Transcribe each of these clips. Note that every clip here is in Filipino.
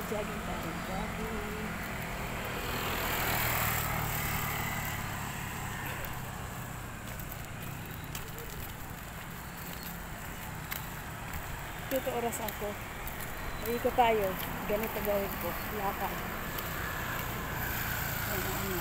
Jogging tayo, jogging. Dito oras ako. Ayoko tayo. Ganito gawin ko. Lakad. Ano.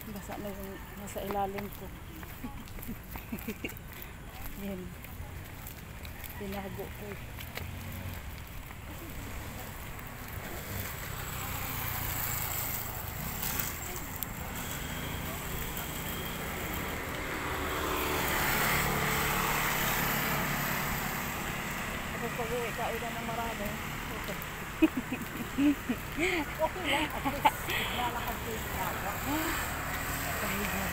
Basa na yung nasa ilalim ko. Yan. Tinago ko. Kapag pag-uwi, kailan ng marami. Okay. Okay lang. At least, lalakad ko yung trago. Pahihan.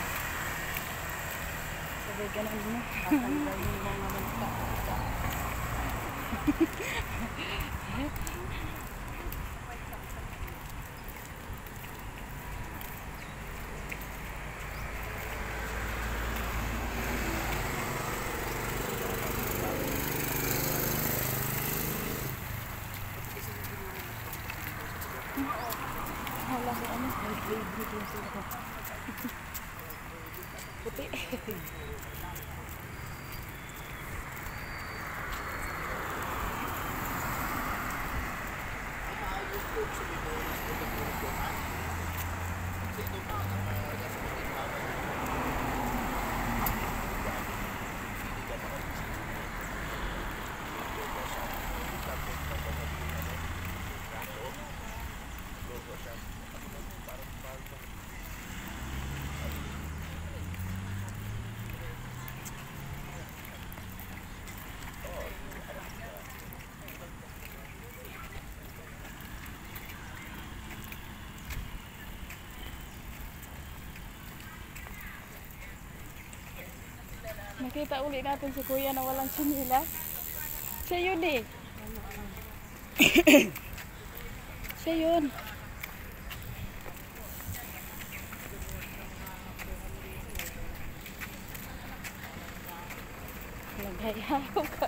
Sabi ganun mo. Matanggal yung mga manita. Wala ko ano. May favorite yung sila. Puti. Nakita uli natin si Kuya na walang sinilas. Siya yun eh. Siya yun. Naghayaw ka.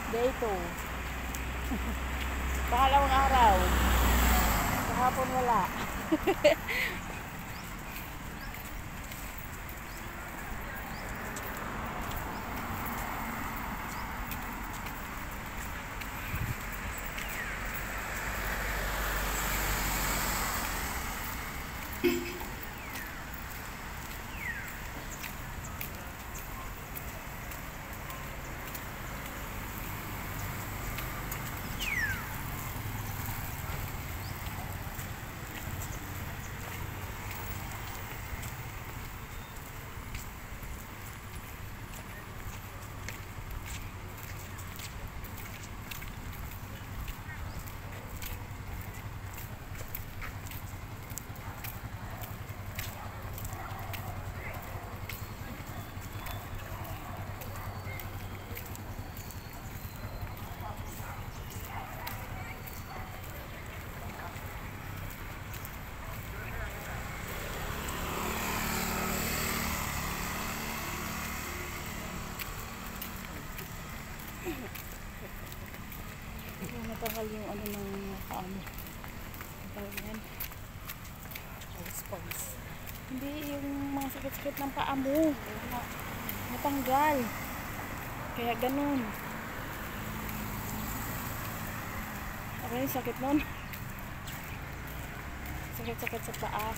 Day 2. Pangalawang araw. Kahapon wala. Natanggal yung ano ng kaamo. Natanggal yan. Response. Hindi, yung mga sakit-sakit ng paa mo. Natanggal. Kaya ganun. Ano yung sakit nun? Sakit-sakit sa paa.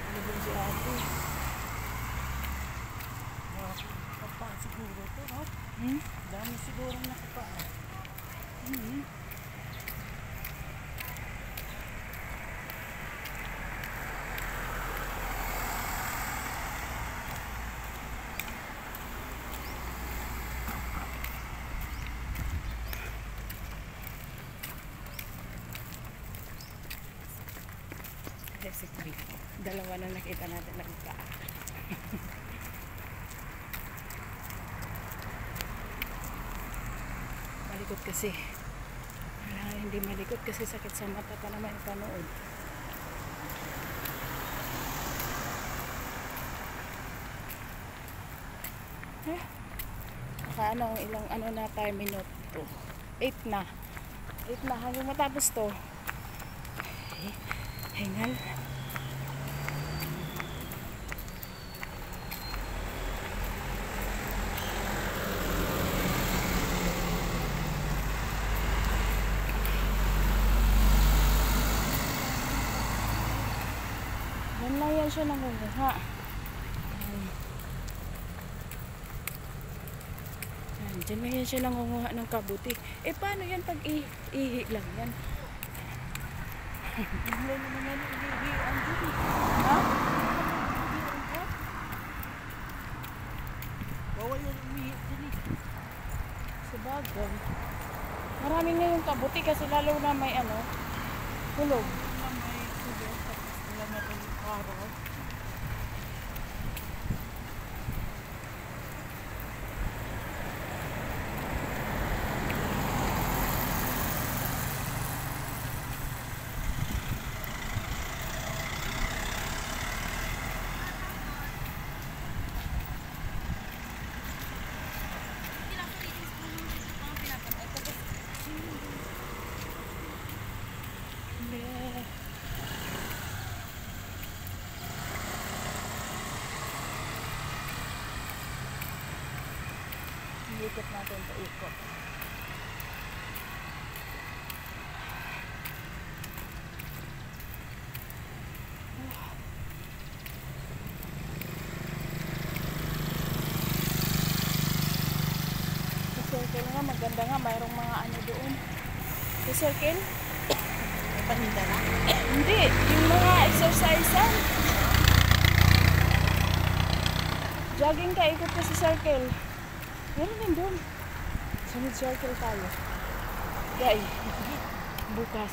Ano si ate? Nakapa siguro to, no? Dami siguro nakapa. Basically, dalawa na nakita natin nagpaa. Malikot kasi. Hindi malikot kasi sakit sa mata pa naman ipanood. Ano, ilang ano na tayo minuto? 8 na. 8 na hanggang matapos to. Hingal. Yan lang yan siya nangunguha. Diyan na yan siya nangunguha ng kabuti. Eh paano yan pag ihi lang yan? Hindi naman yan ihihian dito. Ha? Bawal yung umihi dyan eh. Sabagay. Marami nga yung kabuti kasi lalo na may ano, hulog. Wala may sugar, tapos wala na rin araw. Yeah. Ikot natin ito, ikot. Sa circle nga, maganda nga, mayroong mga ano doon. Sa circle? May paninda na. Hindi, yung mga exercise. Jogging ka, ikot ka sa circle. Meron din doon. Sunod circle tayo. Yay. Bukas.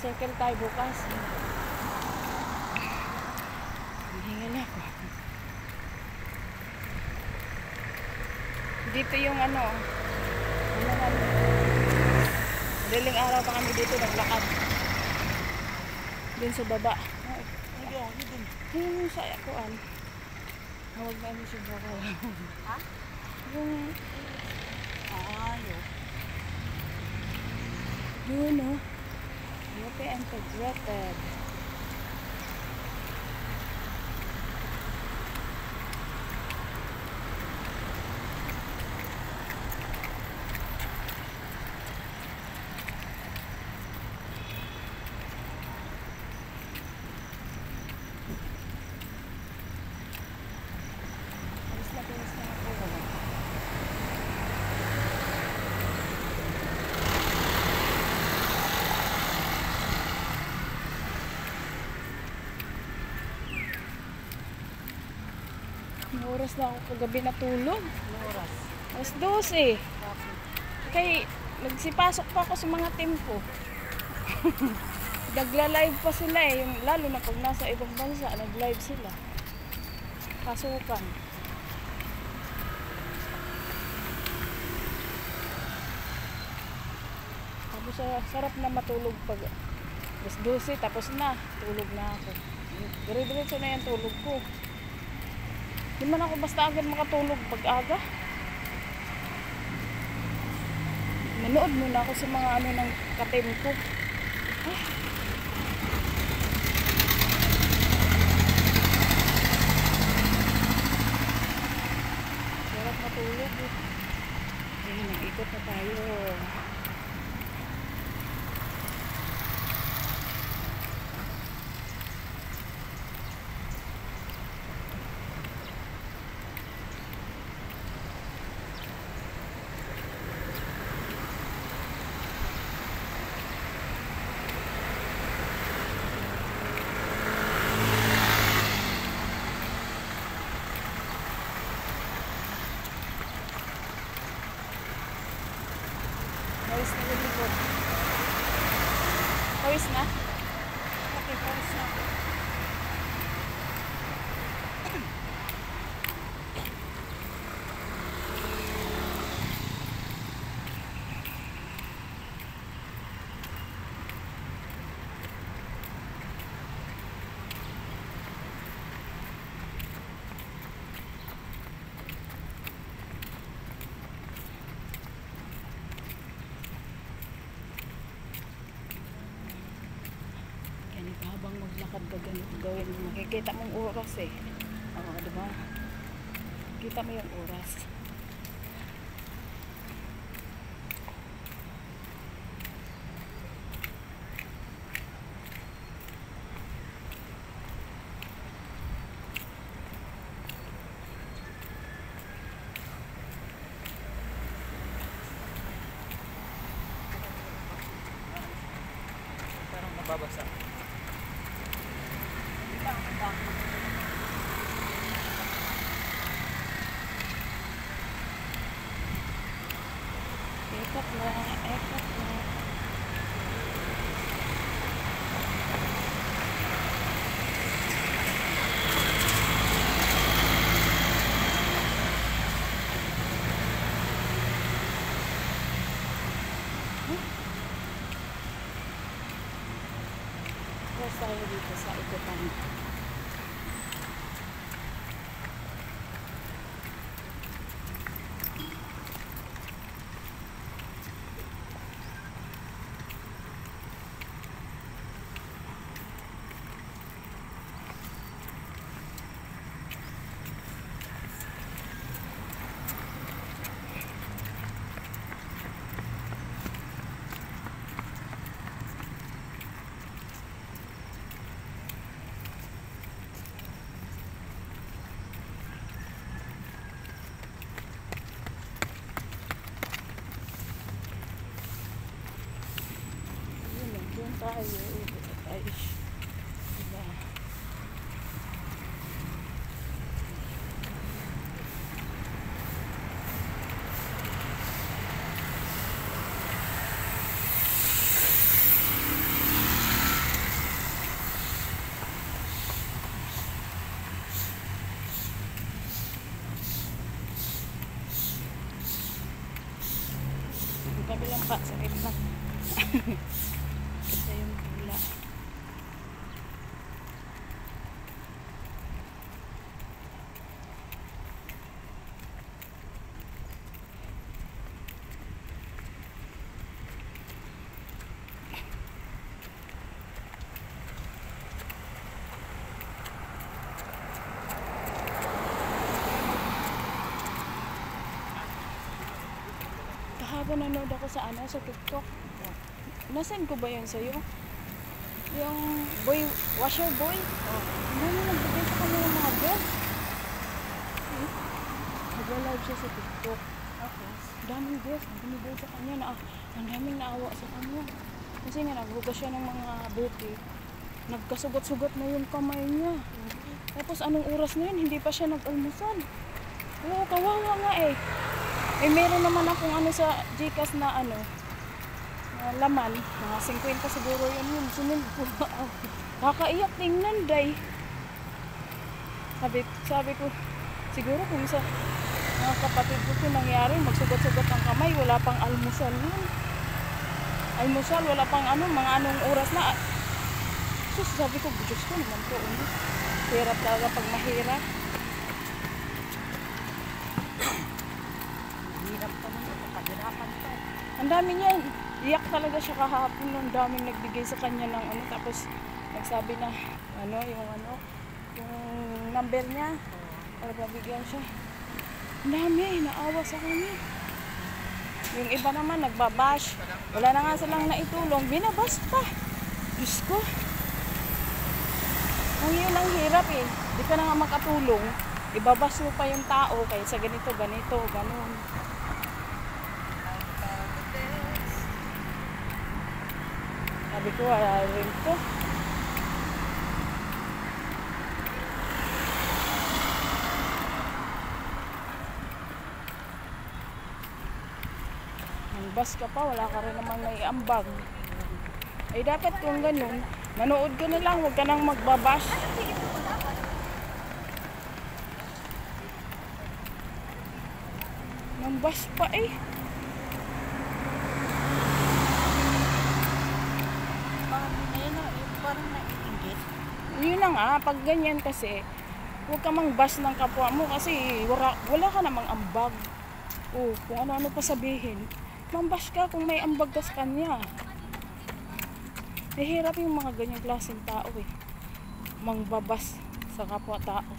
Circle tayo bukas. Hihingal ako. Dito yung ano. Daling araw pa kami dito naglakad. Dun sa baba. Hindi ako, hindi din. Yung sa akuan. Huwag na ano siya baka. Ha? Yung Ayaw. yun o. Beauty integrated. Alis na ako. May oras na ako kagabi natulog. Ano oras? Alas 12. Bakit? Kay nagsipasok pa ako sa mga team ko. Nagla-live pa sila eh. Yung, lalo na pag nasa ibang bansa, nag-live sila. Pasukan. Tapos sarap na matulog pag 12, tapos na. Tulog na ako. Dire-diretso na yan tulog ko. Di man ako basta agad makatulog pag aga. Manood muna ako sa mga ano ng katim ko. Ay. Sarap matulog eh. Ayun, nag-ikot na tayo. Pawis na lumipot. Pawis na? Okay, pawis na. Habang maglakad ka ganito gawin mo, makikita mong oras eh. Oo, diba? Kita mo yung oras. Parang nababasa. Ekot na, ekot na. Tapos tayo dito sa ikutan. Tayo, ay, diba? Ang kabilang pa, sakit na. Ito yung pula. Kahapon nanood ako sa sa TikTok. Nasend ko ba yun sa'yo? Yung boy, washer boy? Ano na nagbigay sa kanya ng mga bills? Nag-live siya sa TikTok. Tapos, daming bills. Binibigay sa kanya na ang daming naawa sa kanya. Kasi nga, naghugas siya ng mga buti. Nagkasugat-sugat na yung kamay niya. Tapos, anong oras na yun? Hindi pa siya nag-almusal. Oo, kawawa nga eh. Eh, meron naman akong sa Gcash na laman, mga 50 siguro yun. Sunod ko, kakaiyak tingnan, day. Sabi ko, siguro kung sa mga kapatid ko nangyari, magsugat-sugat ang kamay, wala pang almusal yun. Almusal, wala pang mga anong oras na. Sus, sabi ko, Diyos ko naman po. Ano? Hirap talaga pag mahirap. Hirap pa naman. Paghirapan pa. Ang dami niya. Iyak talaga siya kahapon. Ang daming nagbigay sa kanya ng ano. Tapos nagsabi na yung number niya. Para babigyan siya. Ang dami. Naawa sa kanya. Yung iba naman nagbabash. Wala na nga silang naitulong. Binabash pa. Diyos ko. Ang yun ang hirap eh. Di ka na nga makatulong. Ibabas mo pa yung tao. Kaya sa ganito, ganun. Sabi ko, wala rin to. Ang bus ka pa, wala ka rin namang naiambag. Ay dapat kung ganun, manood ka na lang, huwag ka nang magbabash. Nang bus pa eh. Parang naiinggit. Yun na nga, pag ganyan kasi, huwag ka mang bash ng kapwa mo kasi wala ka namang ambag. O, kung ano-ano pa sabihin, mambash ka kung may ambag ka sa kanya. Nahihirap yung mga ganyang klaseng tao eh. Mangbabas sa kapwa-tao.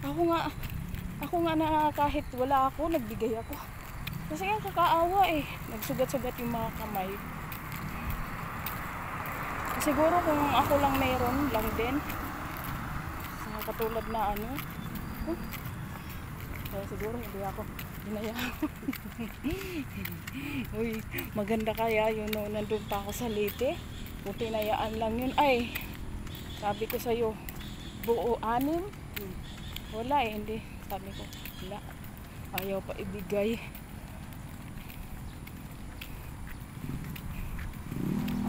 Ako nga na kahit wala ako, nagbigay ako. Kasi nga kakaawa eh. Nagsugat-sugat yung mga kamay. Siguro kung ako lang mayroon lang din. Sa katulad na ano. Kaya siguro hindi ako hinayaan. Uy, maganda kaya yun no, nandun pa ako sa Leyte. Kung tinayaan lang yun, ay, sabi ko sa'yo, buo 6. Wala eh, hindi. Sabi ko, wala. Ayaw pa ibigay.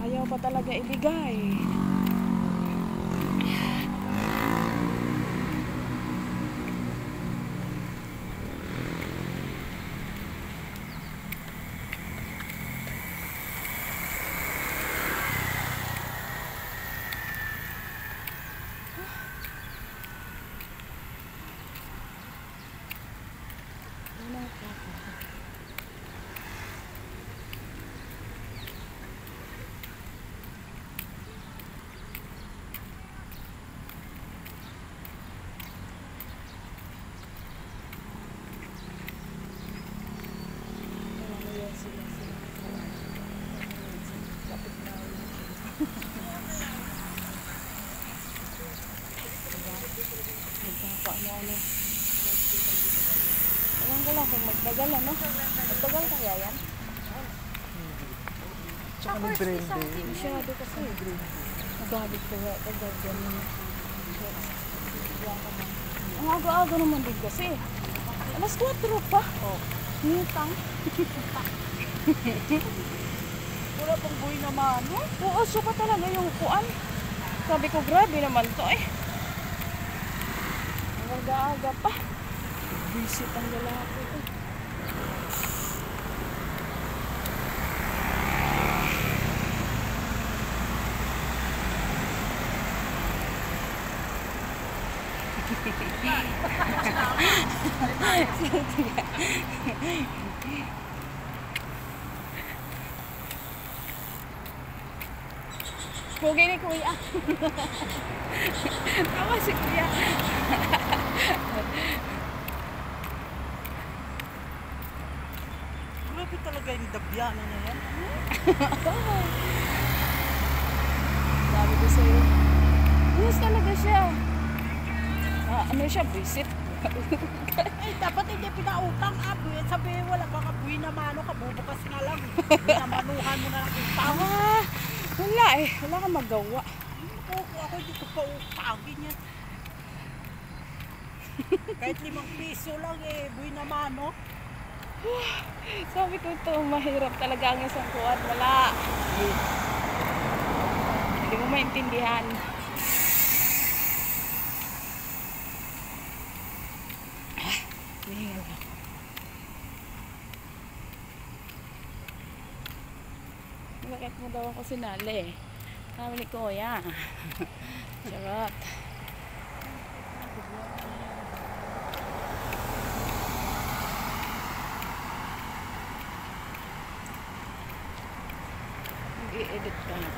Ayaw pa talaga ibigay. Ewan ko lang kung magtagal ano. Magtagal kaya yan? Tsaka may branding. Masyado kasi. Magalit kaya. Tagal ganun. Ang aga-aga naman din kasi. Alas 4 pa. Nitang. Wala pang buhay naman. Oo, suka talaga yung upuan. Sabi ko, grabe naman to eh. Ang aga-aga pa. Visit ang lalaki eh. Pogi ni Kuya. Tawa si Kuya. Grabe talaga yung dabyana na yan. Sabi ko sa'yo. Yes talaga siya. Ano siya, visit. Eh, dapat hindi pinautang aboy. Sabi, wala kang aboy na mano, kabubukas na lang. Binamanuhan mo na lang yung tao. Wala eh. Wala kang magawa. Ako hindi ko pa utangin yan. Kahit 5 piso lang eh, buhay na mano. Sabi ko ito, mahirap talaga ang isang kuwan. Wala. Hindi mo maintindihan. Hihingal ka. bakit mo daw ako sinali? Sabi ni Kuya. Charot. Mag-i-edit ka na.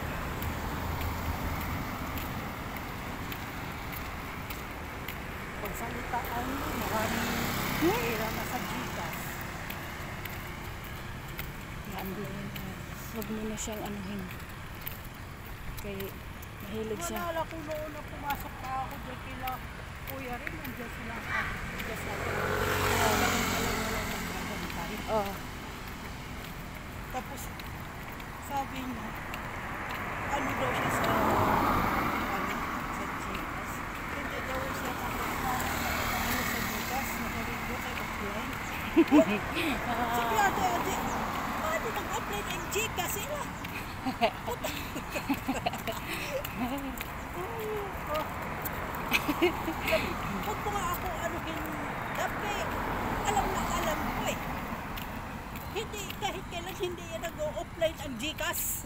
Pagsalitaan mo, maraming pera na sa Gcash. Ano na yun? Huwag mo na siyang anuhin. Kay mahilig siya. Naalala ko noon na pumasok pa ako dyan kila Kuya rin, nandiyan sila sa Gcash natin. Oh. Tapos, sabi niya, ano daw siya sa Gcash. Hindi daw siya sa Gcash, nakarigo kay offline. Sabi ate, paano nag-offline ang Gcash sila? Huwag mo nga ako anuhin dapat. Alam na alam ko eh. Hindi, kahit kailan hindi yan nag-offline ang Gcash.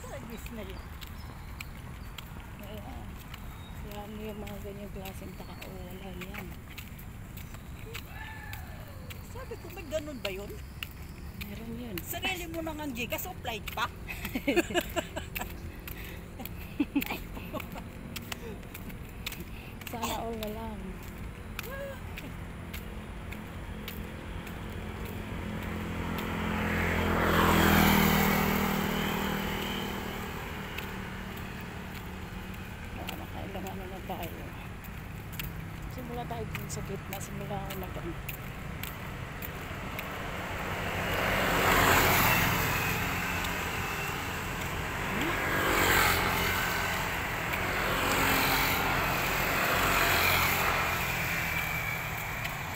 Talagis na yan. Ayan. Yan yung mga ganyang klaseng tao. Wala yan. Sabi ko, may ganun ba yun? Meron yun. Sarili mo nang ang Gcash, offline pa? Sana all na lang. Kailangan na tayo. Simula tayo dun sa gitna. Simula ako mag-ano.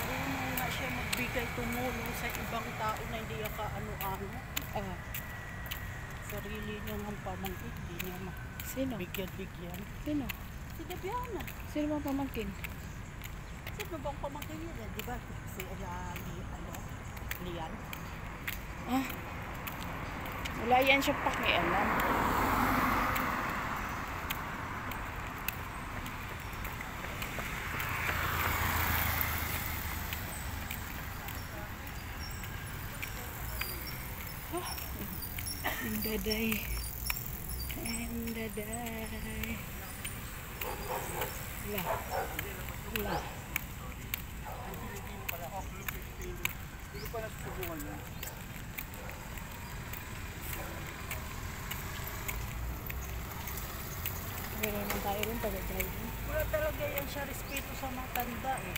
Marunong nga siya magbigay tumulong sa ibang tao na hindi ka ano-ano. Ah, Sarili niya ng pamangkin, hindi niya sino? mabigyan-bigyan. Sino? Si Dabiana. Sino bang pamangkin? Sino bang pamangkin niya? Di ba? Si Lian. Ah, wala yan siya pakialam. Daday. Daday. La. Hindi pa nasusubukan niya. Meron naman tayo rin taga-driving. Wala talaga yan siya respeto sa matanda eh.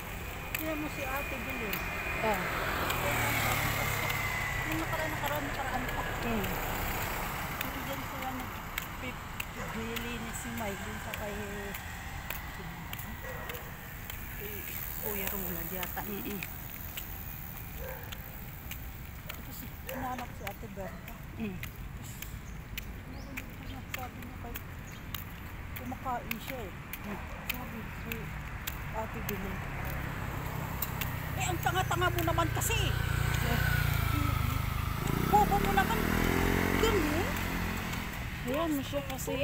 Tingnan mo si Ate Bilin. Ah. Yung nakaraan pa. Hmm. Hindi dyan sila nagpipili ni si Mike dun sa kay Kuya Ronald yata. Tapos hinahanap si Ate Berta. Sabi niya kay kumakain siya eh. Sabi si Ate Bilin. Eh ang tanga-tanga mo naman kasi. Bobo mo naman. Ganyan. Ayan mo siya kasi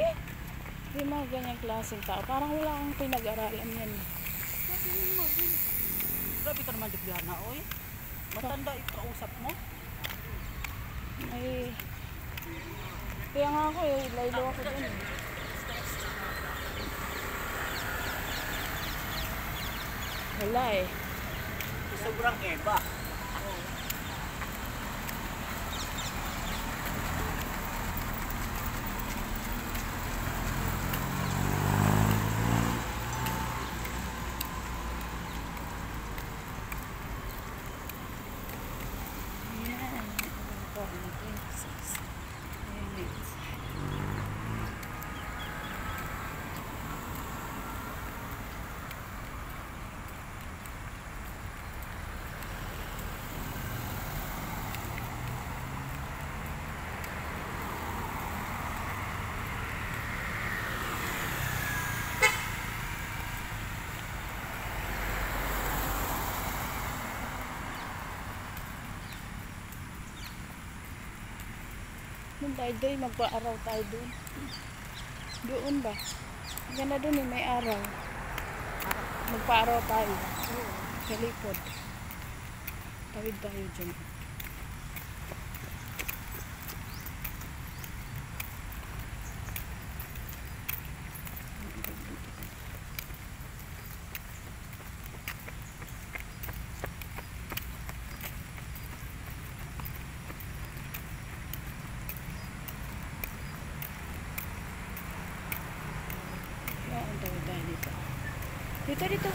yung mga ganyang klaseng tao. Parang wala kang pinag-aralan yan. Sabi mo, grabe ka naman, Diana, oy. Matanda ikausap mo. Ay, kaya nga ako eh, laylo ako dun eh. Wala eh. Sobrang eba. Yan. 26 minutes. Doon tayo, day, magpa-araw tayo doon. Doon ba? Ganda doon eh, may araw. Magpa-araw tayo. Sa likod. Tawid tayo dyan. Ang tawid tayo dito. Dito, dito.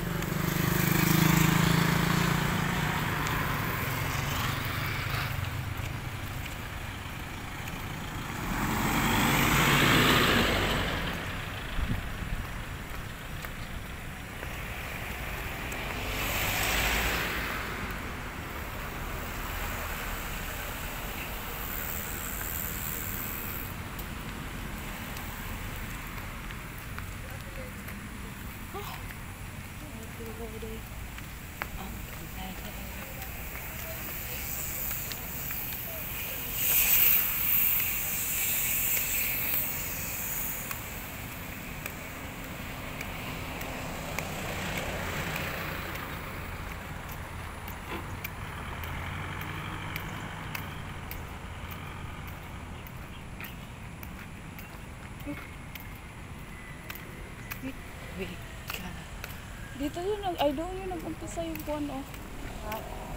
Dito yun, ay doon yun nag-umpisa yung kuwan, oh.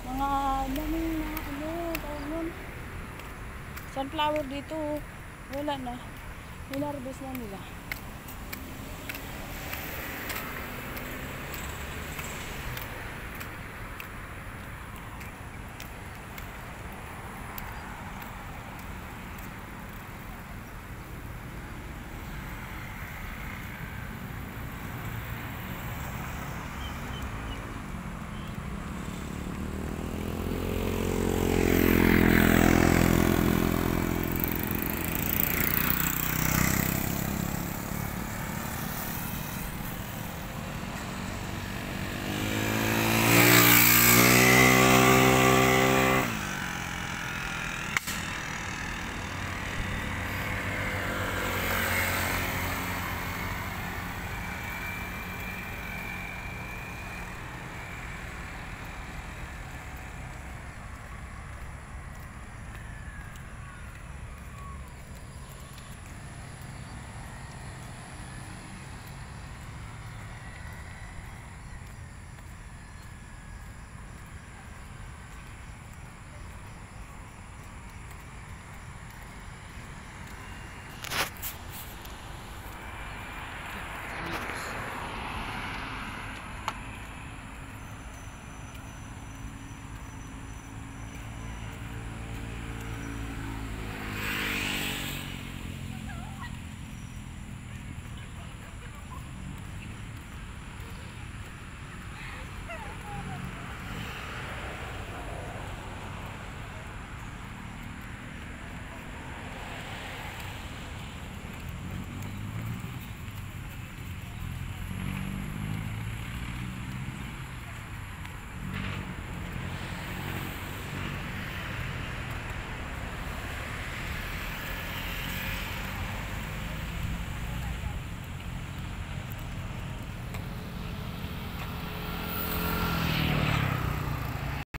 Mga daming mga ano, tawag nun. Sunflower dito, oh. Wala na. Hinarbis na nila.